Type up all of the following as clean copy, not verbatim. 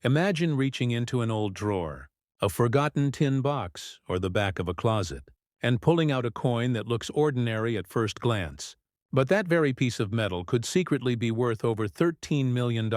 Imagine reaching into an old drawer, a forgotten tin box, or the back of a closet, and pulling out a coin that looks ordinary at first glance. But that very piece of metal could secretly be worth over $13 million.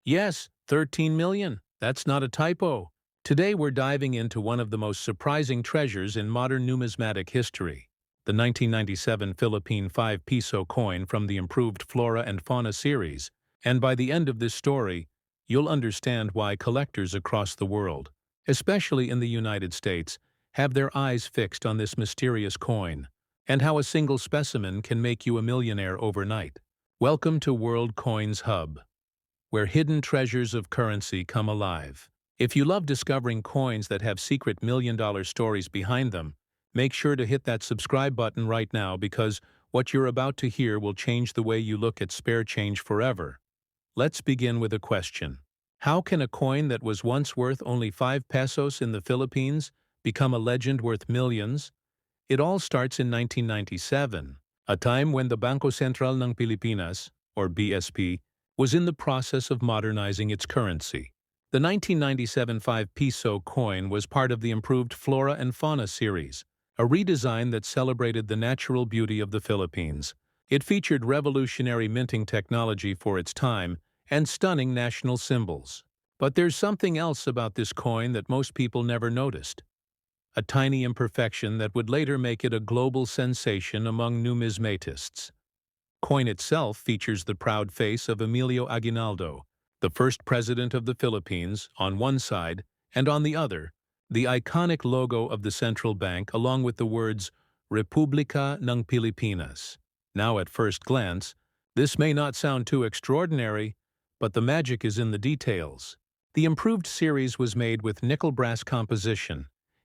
Yes, 13 million. That's not a typo. Today we're diving into one of the most surprising treasures in modern numismatic history, the 1997 Philippine 5 Piso coin from the improved Flora and Fauna series, and by the end of this story, you'll understand why collectors across the world, especially in the United States, have their eyes fixed on this mysterious coin, and how a single specimen can make you a millionaire overnight. Welcome to World Coins Hub, where hidden treasures of currency come alive. If you love discovering coins that have secret million-dollar stories behind them, make sure to hit that subscribe button right now because what you're about to hear will change the way you look at spare change forever. Let's begin with a question. How can a coin that was once worth only 5 pesos in the Philippines become a legend worth millions? It all starts in 1997, a time when the Bangko Sentral ng Pilipinas, or BSP, was in the process of modernizing its currency. The 1997 5 peso coin was part of the improved Flora and Fauna series, a redesign that celebrated the natural beauty of the Philippines. It featured revolutionary minting technology for its time and stunning national symbols. But there's something else about this coin that most people never noticed. A tiny imperfection that would later make it a global sensation among numismatists. Coin itself features the proud face of Emilio Aguinaldo, the first president of the Philippines, on one side, and on the other, the iconic logo of the central bank along with the words Republika ng Pilipinas. Now at first glance, this may not sound too extraordinary, but the magic is in the details. The improved series was made with nickel brass composition,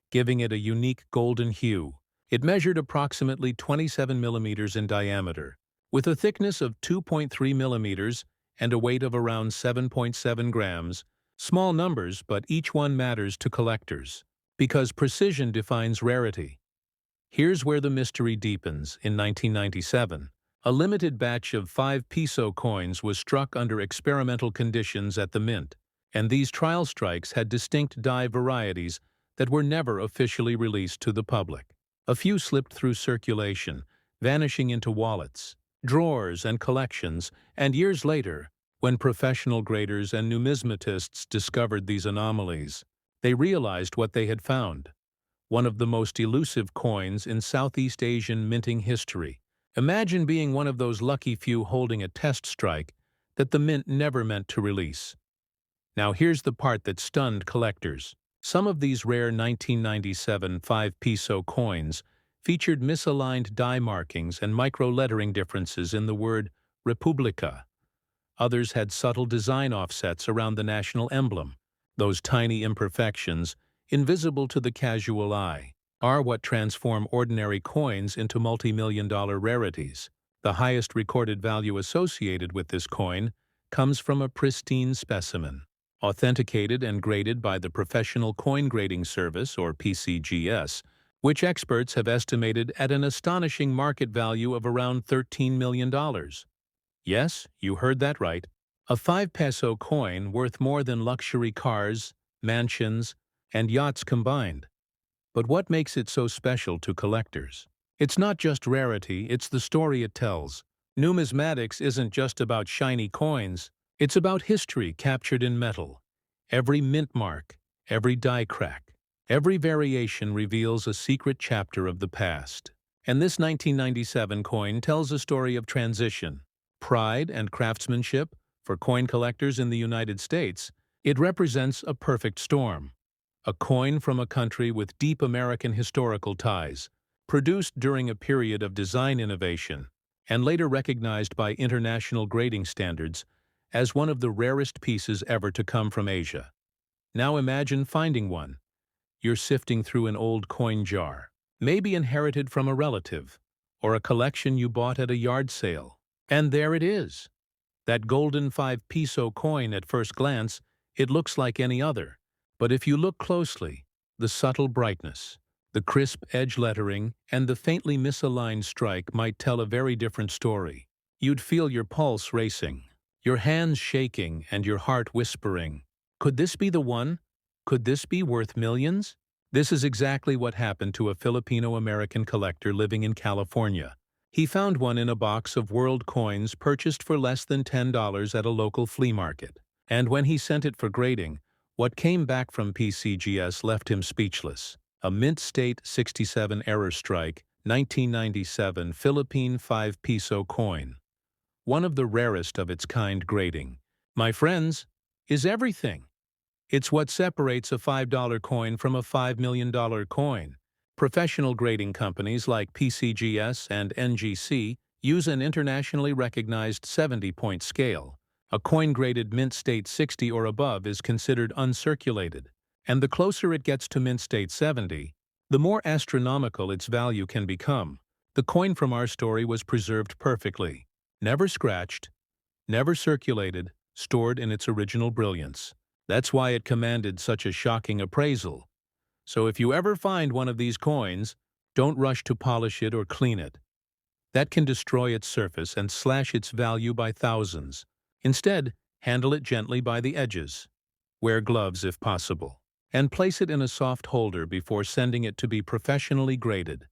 giving it a unique golden hue. It measured approximately 27 millimeters in diameter, with a thickness of 2.3 millimeters and a weight of around 7.7 grams. Small numbers, but each one matters to collectors, because precision defines rarity. Here's where the mystery deepens. In 1997, a limited batch of 5 peso coins was struck under experimental conditions at the mint, and these trial strikes had distinct die varieties that were never officially released to the public. A few slipped through circulation, vanishing into wallets, drawers, and collections, and years later, when professional graders and numismatists discovered these anomalies, they realized what they had found: one of the most elusive coins in Southeast Asian minting history. Imagine being one of those lucky few holding a test strike that the mint never meant to release. Now here's the part that stunned collectors. Some of these rare 1997 5 peso coins featured misaligned die markings and micro-lettering differences in the word Republika. Others had subtle design offsets around the national emblem. Those tiny imperfections, invisible to the casual eye, are what transform ordinary coins into multi-million-dollar rarities. The highest recorded value associated with this coin comes from a pristine specimen, authenticated and graded by the Professional Coin Grading Service, or PCGS, which experts have estimated at an astonishing market value of around $13 million. Yes, you heard that right. A 5 peso coin worth more than luxury cars, mansions, and yachts combined. But what makes it so special to collectors? It's not just rarity, it's the story it tells. Numismatics isn't just about shiny coins, it's about history captured in metal. Every mint mark, every die crack, every variation reveals a secret chapter of the past. And this 1997 coin tells a story of transition, pride, and craftsmanship. For coin collectors in the United States, it represents a perfect storm. A coin from a country with deep American historical ties, produced during a period of design innovation, and later recognized by international grading standards as one of the rarest pieces ever to come from Asia. Now imagine finding one. You're sifting through an old coin jar, maybe inherited from a relative, or a collection you bought at a yard sale. And there it is. That golden 5 peso coin. At first glance, it looks like any other. But if you look closely, the subtle brightness, the crisp edge lettering, and the faintly misaligned strike might tell a very different story. You'd feel your pulse racing, your hands shaking, and your heart whispering, Could this be the one? Could this be worth millions? This is exactly what happened to a Filipino-American collector living in California. He found one in a box of world coins purchased for less than $10 at a local flea market. And when he sent it for grading, what came back from PCGS left him speechless. A mint state 67 error strike, 1997 Philippine 5 Piso coin. One of the rarest of its kind grading. My friends, is everything. It's what separates a $5 coin from a $5 million coin. Professional grading companies like PCGS and NGC use an internationally recognized 70-point scale. A coin graded mint state 60 or above is considered uncirculated, and the closer it gets to mint state 70, the more astronomical its value can become. The coin from our story was preserved perfectly, never scratched, never circulated, stored in its original brilliance. That's why it commanded such a shocking appraisal. So if you ever find one of these coins, don't rush to polish it or clean it. That can destroy its surface and slash its value by thousands. Instead, handle it gently by the edges. Wear gloves if possible. And place it in a soft holder before sending it to be professionally graded.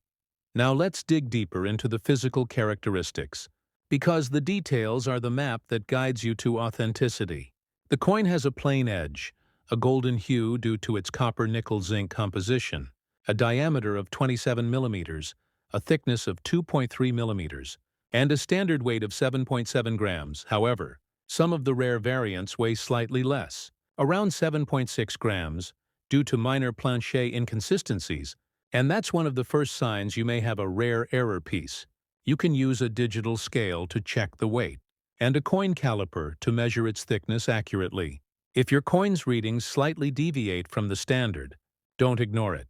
Now let's dig deeper into the physical characteristics, because the details are the map that guides you to authenticity. The coin has a plain edge, a golden hue due to its copper-nickel-zinc composition, a diameter of 27 millimeters, a thickness of 2.3 millimeters, and a standard weight of 7.7 grams. However, some of the rare variants weigh slightly less, around 7.6 grams, due to minor planchet inconsistencies, and that's one of the first signs you may have a rare error piece. You can use a digital scale to check the weight, and a coin caliper to measure its thickness accurately. If your coin's readings slightly deviate from the standard, don't ignore it.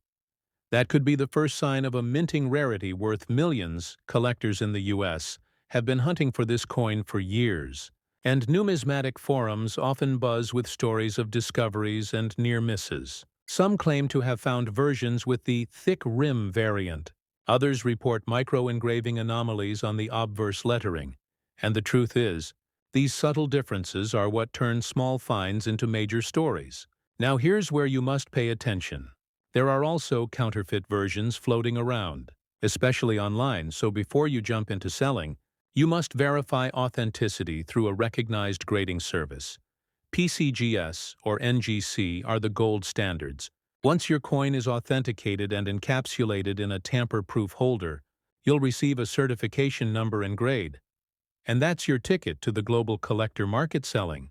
That could be the first sign of a minting rarity worth millions. Collectors in the US have been hunting for this coin for years, and numismatic forums often buzz with stories of discoveries and near misses. Some claim to have found versions with the thick rim variant. Others report micro-engraving anomalies on the Obverse lettering. And the truth is, these subtle differences are what turn small finds into major stories. Now here's where you must pay attention. There are also counterfeit versions floating around, especially online, so before you jump into selling, you must verify authenticity through a recognized grading service. PCGS or NGC are the gold standards. Once your coin is authenticated and encapsulated in a tamper-proof holder, you'll receive a certification number and grade. And that's your ticket to the global collector market selling.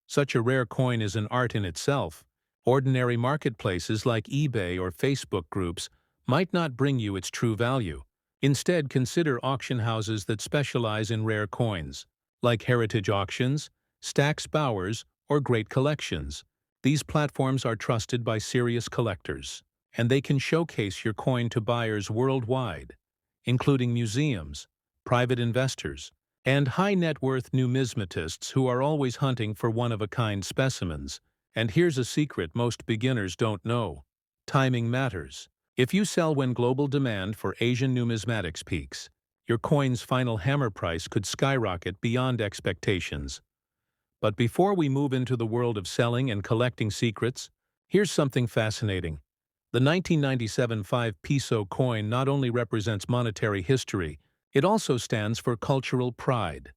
Such a rare coin is an art in itself. Ordinary marketplaces like eBay or Facebook groups might not bring you its true value. Instead, consider auction houses that specialize in rare coins, like Heritage Auctions, Stax Bowers, or Great Collections. These platforms are trusted by serious collectors, and they can showcase your coin to buyers worldwide, including museums, private investors, and high-net-worth numismatists who are always hunting for one-of-a-kind specimens. And here's a secret most beginners don't know. Timing matters. If you sell when global demand for Asian numismatics peaks, your coin's final hammer price could skyrocket beyond expectations. But before we move into the world of selling and collecting secrets, here's something fascinating. The 1997 5 Piso coin not only represents monetary history, it also stands for cultural pride.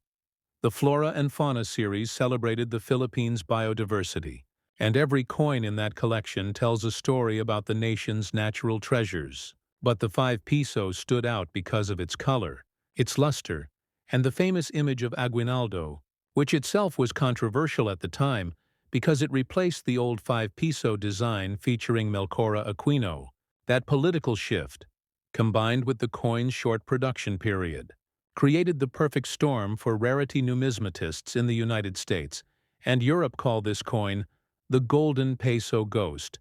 The Flora and Fauna series celebrated the Philippines' biodiversity, and every coin in that collection tells a story about the nation's natural treasures. But the 5 Piso stood out because of its color, its luster, and the famous image of Aguinaldo, which itself was controversial at the time because it replaced the old 5 Piso design featuring Melchora Aquino. That political shift, combined with the coin's short production period, created the perfect storm for rarity numismatists in the United States, and Europe called this coin the Golden Peso Ghost,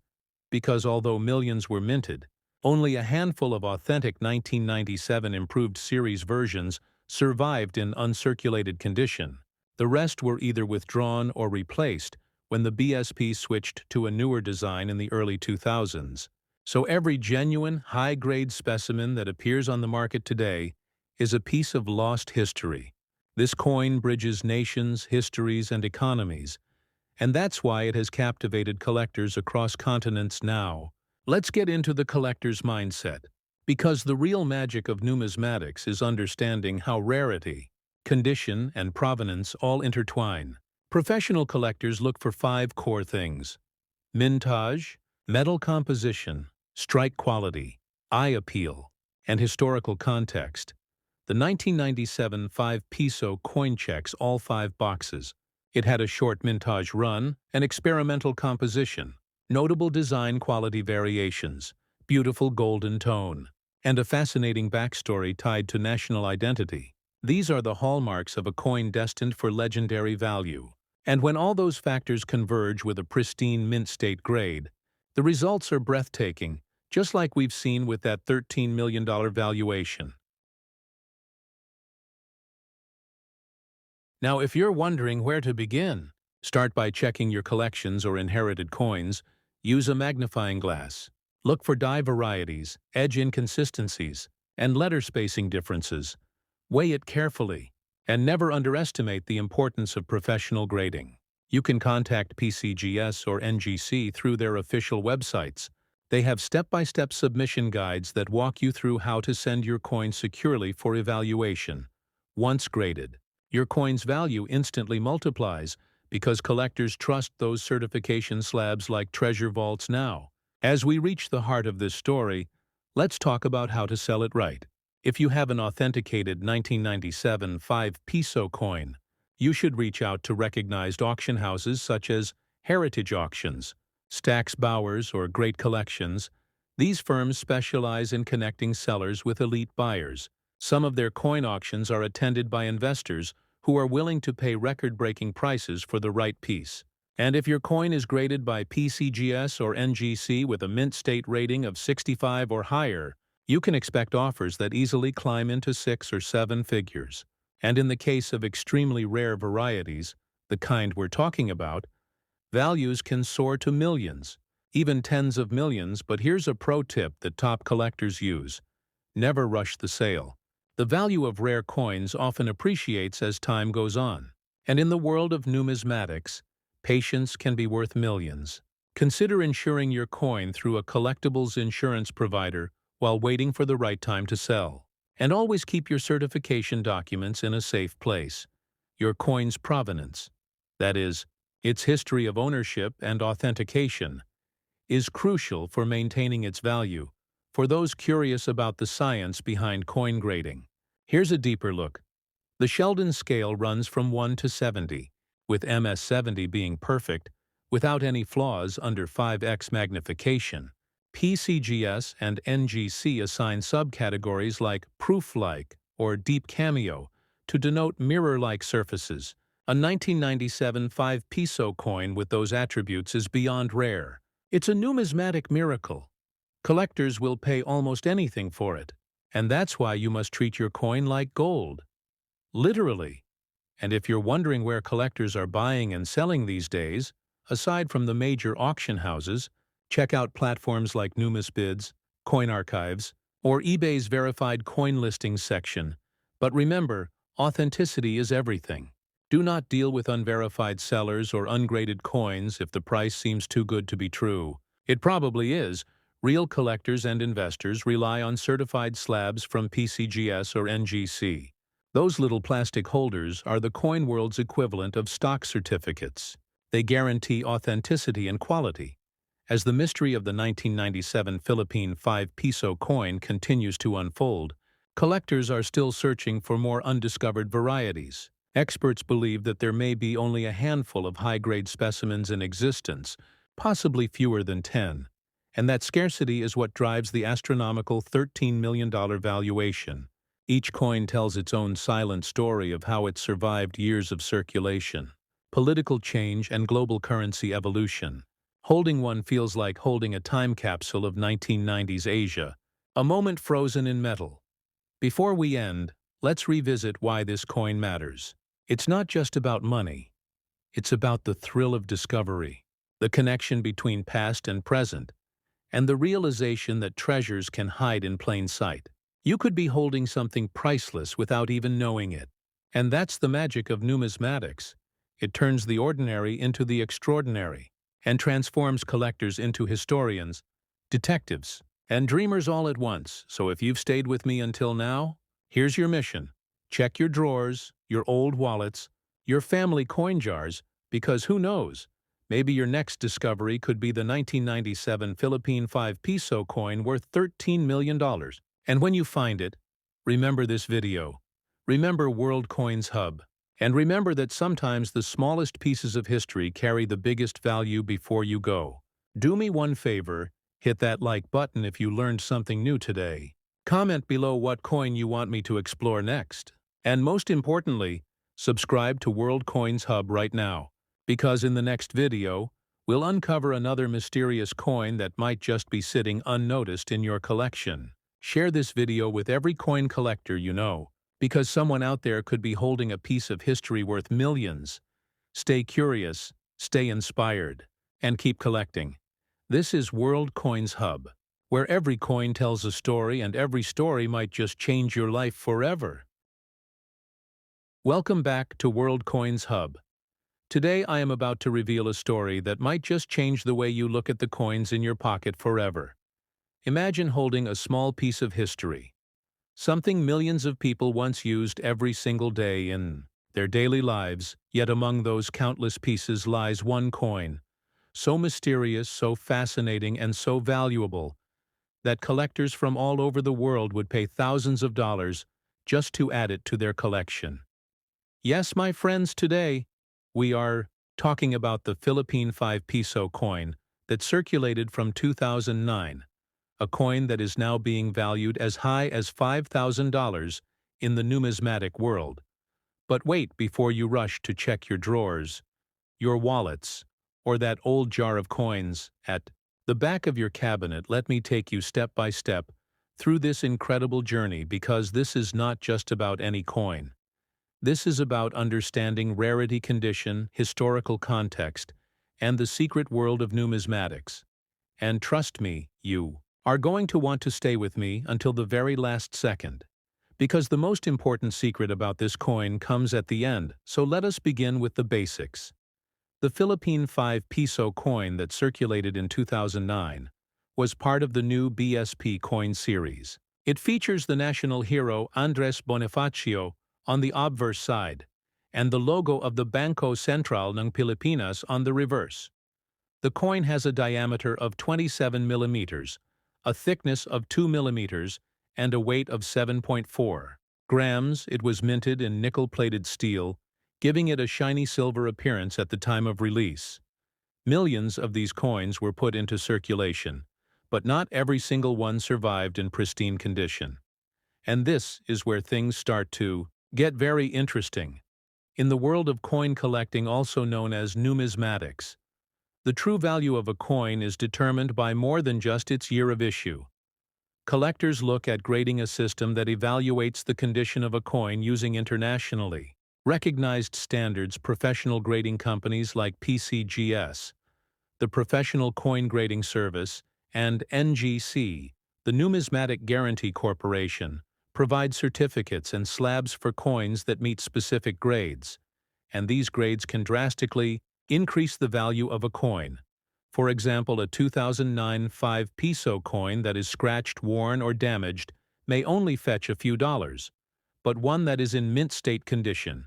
because although millions were minted, only a handful of authentic 1997 improved series versions survived in uncirculated condition. The rest were either withdrawn or replaced when the BSP switched to a newer design in the early 2000s. So every genuine, high-grade specimen that appears on the market today is a piece of lost history. This coin bridges nations, histories, and economies, and that's why it has captivated collectors across continents now. Let's get into the collector's mindset, because the real magic of numismatics is understanding how rarity, condition, and provenance all intertwine. Professional collectors look for 5 core things: mintage, metal composition, strike quality, eye appeal, and historical context. The 1997 5 Piso coin checks all 5 boxes. It had a short mintage run, an experimental composition, notable design quality variations, beautiful golden tone, and a fascinating backstory tied to national identity. These are the hallmarks of a coin destined for legendary value. And when all those factors converge with a pristine mint state grade, the results are breathtaking, just like we've seen with that $13 million valuation. Now, if you're wondering where to begin, start by checking your collections or inherited coins. Use a magnifying glass. Look for die varieties, edge inconsistencies, and letter spacing differences. Weigh it carefully, and never underestimate the importance of professional grading. You can contact PCGS or NGC through their official websites. They have step-by-step submission guides that walk you through how to send your coin securely for evaluation. Once graded, your coin's value instantly multiplies because collectors trust those certification slabs like treasure vaults now. As we reach the heart of this story, let's talk about how to sell it right. If you have an authenticated 1997 5 Piso coin, you should reach out to recognized auction houses such as Heritage Auctions, Stax Bowers, or Great Collections. These firms specialize in connecting sellers with elite buyers. Some of their coin auctions are attended by investors who are willing to pay record-breaking prices for the right piece. And if your coin is graded by PCGS or NGC with a mint state rating of 65 or higher, you can expect offers that easily climb into 6 or 7 figures. And in the case of extremely rare varieties, the kind we're talking about, values can soar to millions, even tens of millions. But here's a pro tip that top collectors use: never rush the sale. The value of rare coins often appreciates as time goes on. And in the world of numismatics, patience can be worth millions. Consider insuring your coin through a collectibles insurance provider while waiting for the right time to sell. And always keep your certification documents in a safe place. Your coin's provenance, that is, its history of ownership and authentication, is crucial for maintaining its value. For those curious about the science behind coin grading, here's a deeper look. The Sheldon scale runs from 1 to 70, with MS70 being perfect, without any flaws under 5x magnification. PCGS and NGC assign subcategories like proof-like or deep cameo to denote mirror-like surfaces. A 1997 5 Piso coin with those attributes is beyond rare. It's a numismatic miracle. Collectors will pay almost anything for it, and that's why you must treat your coin like gold. Literally. And if you're wondering where collectors are buying and selling these days, aside from the major auction houses, check out platforms like NumisBids, Coin Archives, or eBay's verified coin listings section. But remember, authenticity is everything. Do not deal with unverified sellers or ungraded coins if the price seems too good to be true. It probably is. Real collectors and investors rely on certified slabs from PCGS or NGC. Those little plastic holders are the coin world's equivalent of stock certificates. They guarantee authenticity and quality. As the mystery of the 1997 Philippine 5 Piso coin continues to unfold, collectors are still searching for more undiscovered varieties. Experts believe that there may be only a handful of high-grade specimens in existence, possibly fewer than 10. And that scarcity is what drives the astronomical $13 million valuation. Each coin tells its own silent story of how it survived years of circulation, political change, and global currency evolution. Holding one feels like holding a time capsule of 1990s Asia, a moment frozen in metal. Before we end, let's revisit why this coin matters. It's not just about money. It's about the thrill of discovery, the connection between past and present, and the realization that treasures can hide in plain sight. You could be holding something priceless without even knowing it. And that's the magic of numismatics. It turns the ordinary into the extraordinary and transforms collectors into historians, detectives, and dreamers all at once. So if you've stayed with me until now, here's your mission. Check your drawers, your old wallets, your family coin jars, because who knows, maybe your next discovery could be the 1997 Philippine 5 Piso coin worth $13 million. And when you find it, remember this video. Remember World Coins Hub. And remember that sometimes the smallest pieces of history carry the biggest value. Before you go, do me one favor, hit that like button if you learned something new today. Comment below what coin you want me to explore next. And most importantly, subscribe to World Coins Hub right now, because in the next video, we'll uncover another mysterious coin that might just be sitting unnoticed in your collection. Share this video with every coin collector you know, because someone out there could be holding a piece of history worth millions. Stay curious, stay inspired, and keep collecting. This is World Coins Hub, where every coin tells a story and every story might just change your life forever. Welcome back to World Coins Hub. Today I am about to reveal a story that might just change the way you look at the coins in your pocket forever. Imagine holding a small piece of history, something millions of people once used every single day in their daily lives, yet among those countless pieces lies one coin, so mysterious, so fascinating, and so valuable that collectors from all over the world would pay thousands of dollars just to add it to their collection. Yes, my friends, today we are talking about the Philippine 5 Piso coin that circulated from 2009. A coin that is now being valued as high as $5,000 in the numismatic world. But wait before you rush to check your drawers, your wallets, or that old jar of coins at the back of your cabinet. Let me take you step by step through this incredible journey, because this is not just about any coin. This is about understanding rarity, condition, historical context, and the secret world of numismatics. And trust me, you are going to want to stay with me until the very last second, because the most important secret about this coin comes at the end. So let us begin with the basics. The Philippine 5 Piso coin that circulated in 2009 was part of the new BSP coin series. It features the national hero Andres Bonifacio on the obverse side, and the logo of the Bangko Sentral ng Pilipinas on the reverse. The coin has a diameter of 27 millimeters, a thickness of 2 millimeters, and a weight of 7.4 grams. It was minted in nickel-plated steel, giving it a shiny silver appearance at the time of release. Millions of these coins were put into circulation, but not every single one survived in pristine condition. And this is where things start to get very interesting. In the world of coin collecting, also known as numismatics, the true value of a coin is determined by more than just its year of issue. Collectors look at grading, a system that evaluates the condition of a coin using internationally recognized standards. Professional grading companies like PCGS, the Professional Coin Grading Service, and NGC, the Numismatic Guarantee Corporation, provide certificates and slabs for coins that meet specific grades, and these grades can drastically increase the value of a coin. For example, a 2009 5 Piso coin that is scratched, worn, or damaged may only fetch a few dollars, but one that is in mint state condition,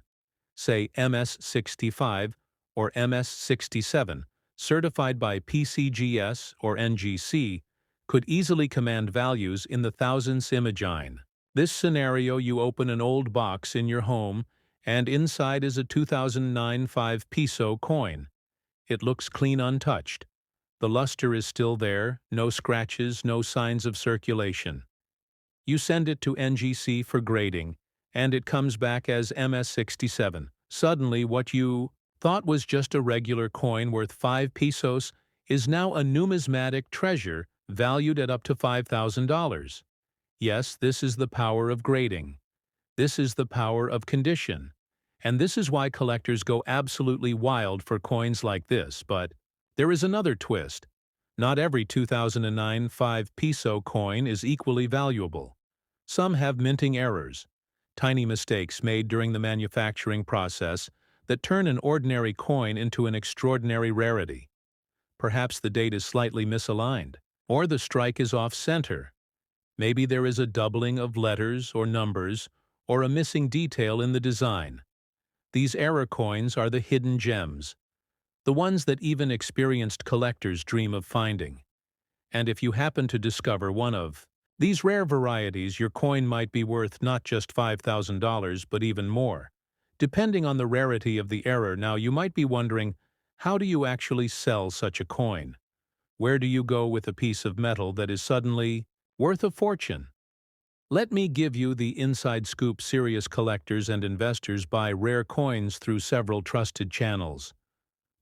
say MS65 or MS67, certified by PCGS or NGC, could easily command values in the thousands. Imagine this scenario: you open an old box in your home, and inside is a 2009 5 Piso coin. It looks clean, untouched. The luster is still there, no scratches, no signs of circulation. You send it to NGC for grading, and it comes back as MS67. Suddenly, what you thought was just a regular coin worth 5 pesos is now a numismatic treasure valued at up to $5,000. Yes, this is the power of grading. This is the power of condition. And this is why collectors go absolutely wild for coins like this. But there is another twist. Not every 2009 5 Piso coin is equally valuable. Some have minting errors, tiny mistakes made during the manufacturing process that turn an ordinary coin into an extraordinary rarity. Perhaps the date is slightly misaligned, or the strike is off-center. Maybe there is a doubling of letters or numbers, or a missing detail in the design. These error coins are the hidden gems, the ones that even experienced collectors dream of finding. And if you happen to discover one of these rare varieties, your coin might be worth not just $5,000 but even more, depending on the rarity of the error. Now you might be wondering, how do you actually sell such a coin? Where do you go with a piece of metal that is suddenly worth a fortune? Let me give you the inside scoop. Serious collectors and investors buy rare coins through several trusted channels.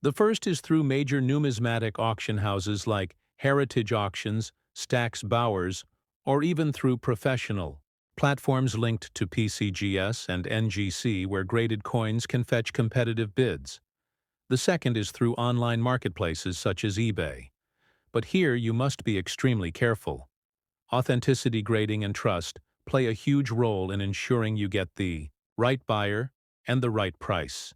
The first is through major numismatic auction houses like Heritage Auctions, Stack's Bowers, or even through professional platforms linked to PCGS and NGC, where graded coins can fetch competitive bids. The second is through online marketplaces such as eBay. But here you must be extremely careful. Authenticity, grading, and trust play a huge role in ensuring you get the right buyer and the right price.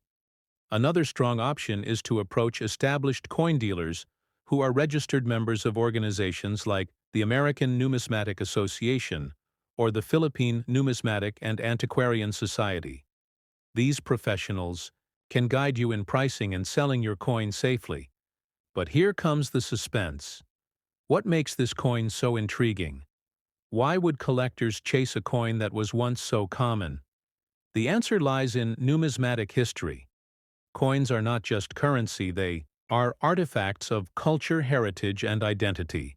Another strong option is to approach established coin dealers who are registered members of organizations like the American Numismatic Association or the Philippine Numismatic and Antiquarian Society. These professionals can guide you in pricing and selling your coin safely. But here comes the suspense. What makes this coin so intriguing? Why would collectors chase a coin that was once so common? The answer lies in numismatic history. Coins are not just currency, they are artifacts of culture, heritage, and identity.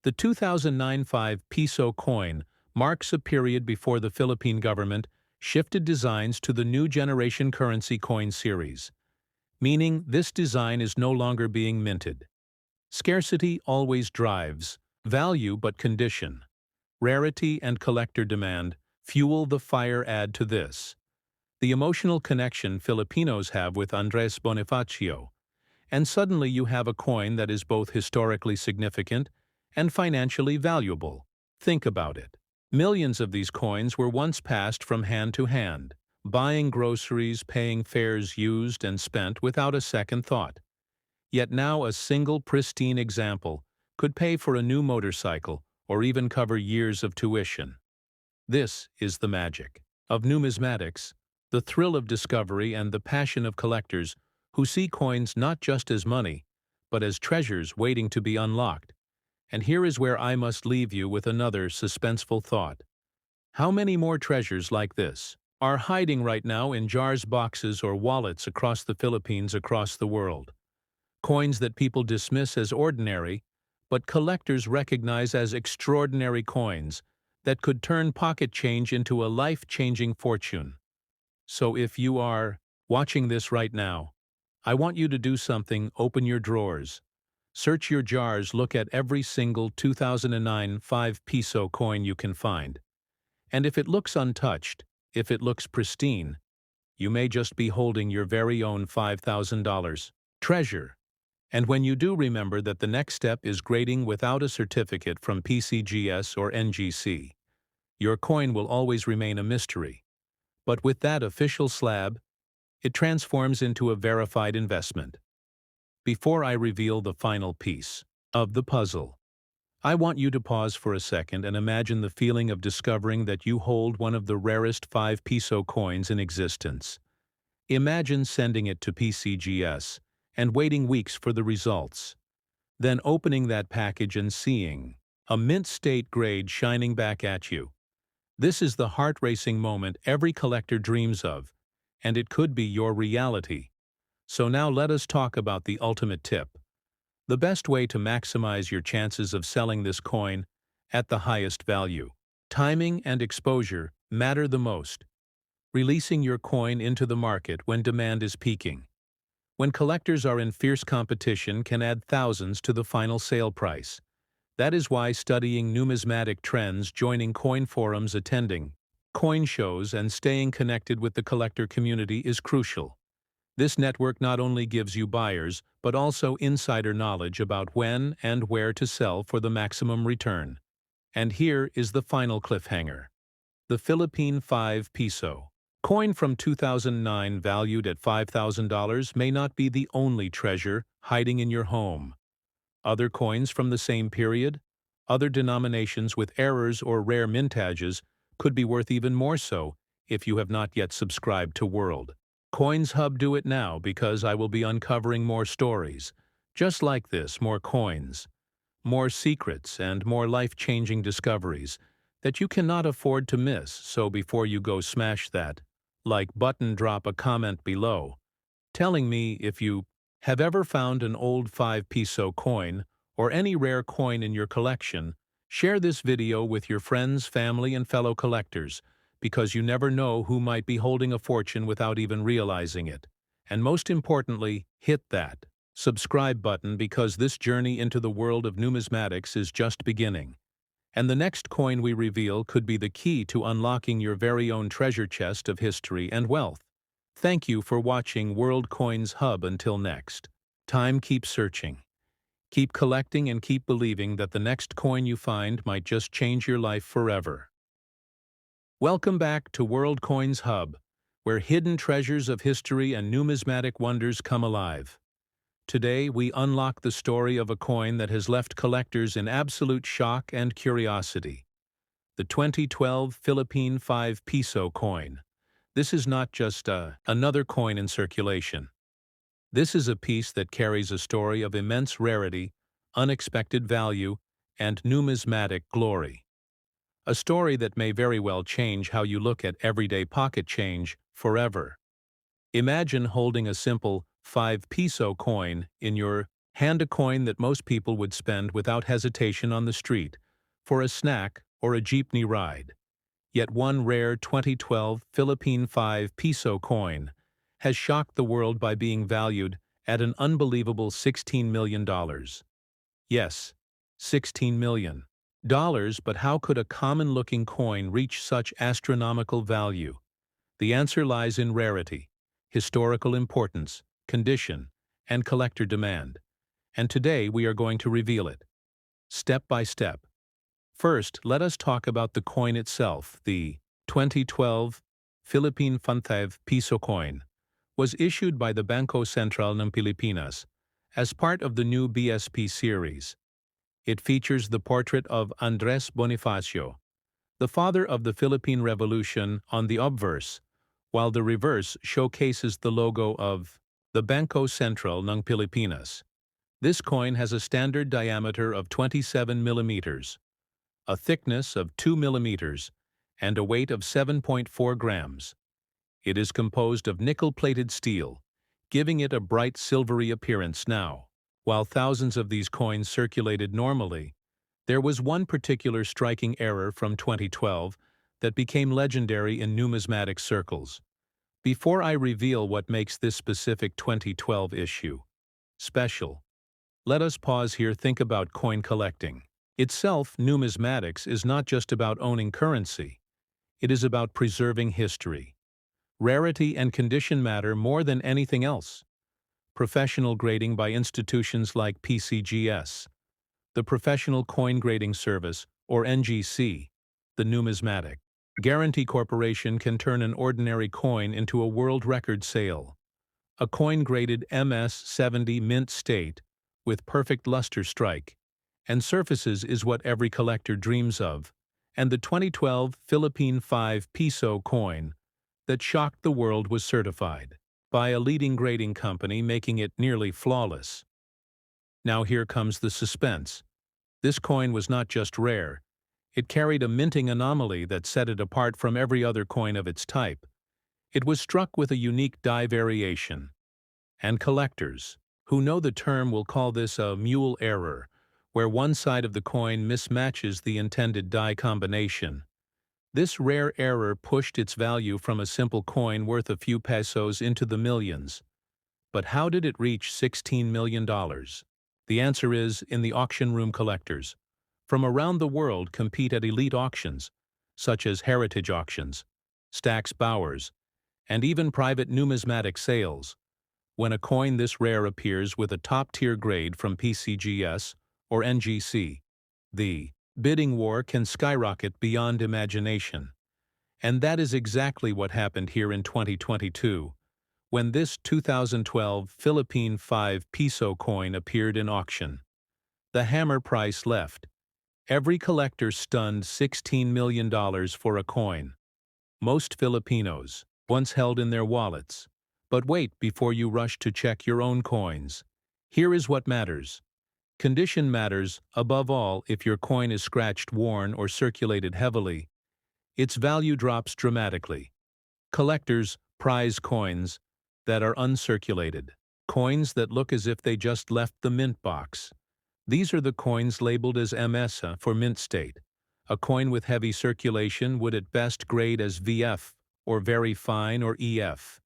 The 2009 5 Piso coin marks a period before the Philippine government shifted designs to the new generation currency coin series, meaning this design is no longer being minted. Scarcity always drives value, but condition, rarity, and collector demand fuel the fire. Add to this the emotional connection Filipinos have with Andres Bonifacio, and suddenly you have a coin that is both historically significant and financially valuable. Think about it. Millions of these coins were once passed from hand to hand, buying groceries, paying fares used and spent without a second thought. Yet now a single pristine example could pay for a new motorcycle or even cover years of tuition. This is the magic of numismatics, the thrill of discovery and the passion of collectors who see coins not just as money, but as treasures waiting to be unlocked. And here is where I must leave you with another suspenseful thought. How many more treasures like this are hiding right now in jars, boxes, or wallets across the Philippines, across the world? Coins that people dismiss as ordinary, but collectors recognize as extraordinary coins that could turn pocket change into a life-changing fortune. So if you are watching this right now, I want you to do something. Open your drawers, search your jars, look at every single 2009 5 Piso coin you can find. And if it looks untouched, if it looks pristine, you may just be holding your very own $5,000 treasure. And when you do, remember that the next step is grading without a certificate from PCGS or NGC. Your coin will always remain a mystery. But with that official slab, it transforms into a verified investment. Before I reveal the final piece of the puzzle, I want you to pause for a second and imagine the feeling of discovering that you hold one of the rarest 5 Piso coins in existence. Imagine sending it to PCGS and waiting weeks for the results. Then opening that package and seeing a mint-state grade shining back at you. This is the heart-racing moment every collector dreams of, and it could be your reality. So now let us talk about the ultimate tip. The best way to maximize your chances of selling this coin at the highest value. Timing and exposure matter the most. Releasing your coin into the market when demand is peaking, when collectors are in fierce competition, can add thousands to the final sale price. That is why studying numismatic trends, joining coin forums, attending coin shows, and staying connected with the collector community is crucial. This network not only gives you buyers, but also insider knowledge about when and where to sell for the maximum return. And here is the final cliffhanger. The Philippine 5 Piso Coin from 2009 valued at $5,000 may not be the only treasure hiding in your home. Other coins from the same period, other denominations with errors or rare mintages could be worth even more so if you have not yet subscribed to World Coins Hub. Do it now, because I will be uncovering more stories just like this, more coins, more secrets, and more life-changing discoveries that you cannot afford to miss. So before you go, smash that like button, drop a comment below telling me if you have ever found an old 5 peso coin or any rare coin in your collection. Share this video with your friends, family, and fellow collectors, because you never know who might be holding a fortune without even realizing it. And most importantly, hit that subscribe button, because this journey into the world of numismatics is just beginning. And the next coin we reveal could be the key to unlocking your very own treasure chest of history and wealth. Thank you for watching World Coins Hub. Until next time, keep searching, keep collecting, and keep believing that the next coin you find might just change your life forever. Welcome back to World Coins Hub, where hidden treasures of history and numismatic wonders come alive. Today, we unlock the story of a coin that has left collectors in absolute shock and curiosity. The 2012 Philippine 5 peso coin. This is not just another coin in circulation. This is a piece that carries a story of immense rarity, unexpected value, and numismatic glory. A story that may very well change how you look at everyday pocket change forever. Imagine holding a simple 5 peso coin in your hand, a coin that most people would spend without hesitation on the street, for a snack or a jeepney ride. Yet one rare 2012 Philippine 5 peso coin has shocked the world by being valued at an unbelievable $16 million. Yes, $16 million. But how could a common-looking coin reach such astronomical value? The answer lies in rarity, historical importance, condition, and collector demand. And today we are going to reveal it, step by step. First, let us talk about the coin itself. The 2012 Philippine 5 peso coin was issued by the Bangko Sentral ng Pilipinas as part of the new BSP series. It features the portrait of Andres Bonifacio, the father of the Philippine Revolution, on the Obverse, while the reverse showcases the logo of the Bangko Sentral ng Pilipinas. This coin has a standard diameter of 27 millimeters, a thickness of 2 millimeters, and a weight of 7.4 grams. It is composed of nickel-plated steel, giving it a bright silvery appearance. Now, while thousands of these coins circulated normally, there was one particular striking error from 2012 that became legendary in numismatic circles. Before I reveal what makes this specific 2012 issue special, let us pause here. Think about coin collecting itself. Numismatics is not just about owning currency. It is about preserving history. Rarity and condition matter more than anything else. Professional grading by institutions like PCGS, the Professional Coin Grading Service, or NGC, the Numismatic Guarantee Corporation, can turn an ordinary coin into a world record sale. A coin graded MS-70 mint state with perfect luster strike and surfaces is what every collector dreams of, and the 2012 Philippine 5 peso coin that shocked the world was certified by a leading grading company, making it nearly flawless. Now here comes the suspense. This coin was not just rare, it carried a minting anomaly that set it apart from every other coin of its type. It was struck with a unique die variation. And collectors who know the term will call this a mule error, where one side of the coin mismatches the intended die combination. This rare error pushed its value from a simple coin worth a few pesos into the millions. But how did it reach $16 million? The answer is in the auction room. Collectors from around the world compete at elite auctions, such as heritage auctions, Stax Bowers, and even private numismatic sales. When a coin this rare appears with a top-tier grade from PCGS or NGC, the bidding war can skyrocket beyond imagination. And that is exactly what happened here in 2022, when this 2012 Philippine 5 Piso coin appeared in auction. The hammer price left. Every collector stunned $16 million for a coin. Most Filipinos, once held in their wallets. But wait before you rush to check your own coins. Here is what matters. Condition matters, above all if your coin is scratched, worn, or circulated heavily. Its value drops dramatically. Collectors prize coins that are uncirculated, coins that look as if they just left the mint box. These are the coins labeled as MS for mint state. A coin with heavy circulation would at best grade as VF, or very fine, or EF.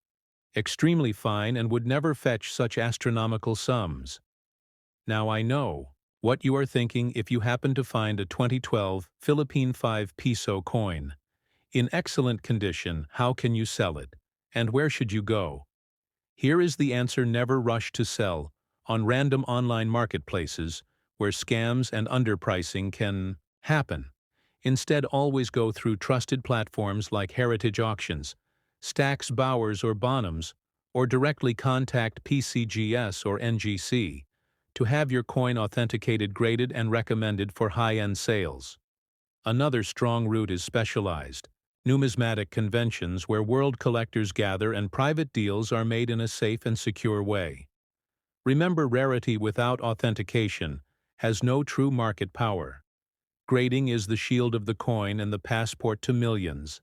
Extremely fine, and would never fetch such astronomical sums. Now I know what you are thinking if you happen to find a 2012 Philippine 5 Piso coin. In excellent condition, how can you sell it? And where should you go? Here is the answer: never rush to sell on random online marketplaces where scams and underpricing can happen. Instead, always go through trusted platforms like Heritage Auctions, Stacks Bowers or Bonhams, or directly contact PCGS or NGC to have your coin authenticated, graded, and recommended for high-end sales. Another strong route is specialized numismatic conventions, where world collectors gather and private deals are made in a safe and secure way. Remember, rarity without authentication has no true market power. Grading is the shield of the coin and the passport to millions.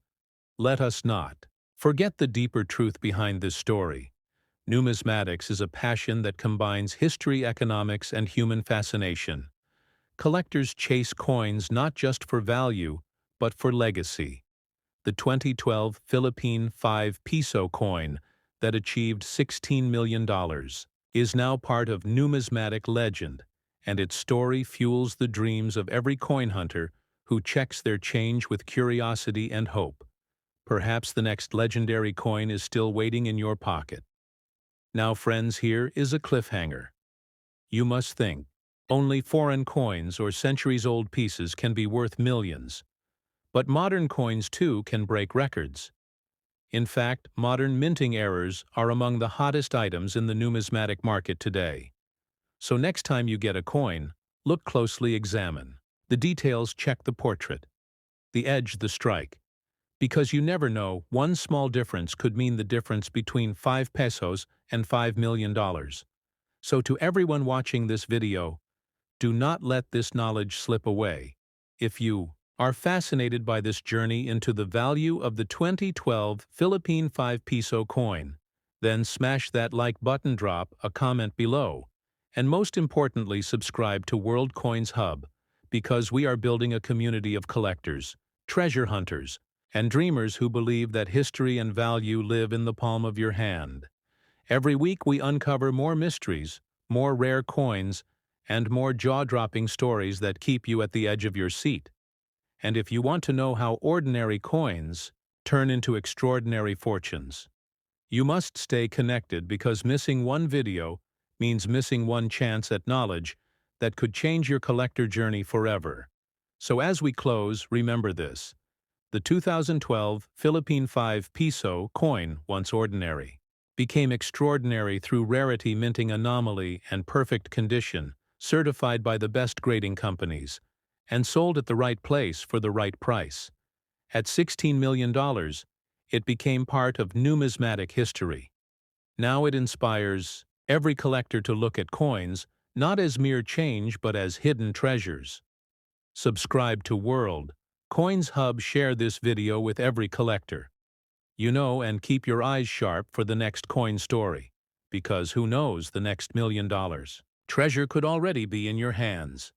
Let us not forget the deeper truth behind this story. Numismatics is a passion that combines history, economics, and human fascination. Collectors chase coins not just for value, but for legacy. The 2012 Philippine 5 Piso coin that achieved $16 million is now part of numismatic legend, and its story fuels the dreams of every coin hunter who checks their change with curiosity and hope. Perhaps the next legendary coin is still waiting in your pocket. Now, friends, here is a cliffhanger. You must think. Only foreign coins or centuries-old pieces can be worth millions. But modern coins, too, can break records. In fact, modern minting errors are among the hottest items in the numismatic market today. So next time you get a coin, look closely, examine the details, check the portrait, the edge, the strike. Because you never know, one small difference could mean the difference between 5 pesos and $5 million. So to everyone watching this video, do not let this knowledge slip away. If you are fascinated by this journey into the value of the 2012 Philippine 5 Piso coin, then smash that like button, drop a comment below, and most importantly, subscribe to World Coins Hub, because we are building a community of collectors, treasure hunters, and dreamers who believe that history and value live in the palm of your hand. Every week we uncover more mysteries, more rare coins, and more jaw-dropping stories that keep you at the edge of your seat. And if you want to know how ordinary coins turn into extraordinary fortunes, you must stay connected, because missing one video means missing one chance at knowledge that could change your collector journey forever. So as we close, remember this. The 2012 Philippine 5 Piso coin, once ordinary, became extraordinary through rarity, minting, anomaly, and perfect condition, certified by the best grading companies, and sold at the right place for the right price. At $16 million, it became part of numismatic history. Now it inspires every collector to look at coins not as mere change but as hidden treasures. Subscribe to World Coins Hub, share this video with every collector you know, and keep your eyes sharp for the next coin story, because who knows, the next $1 million treasure could already be in your hands.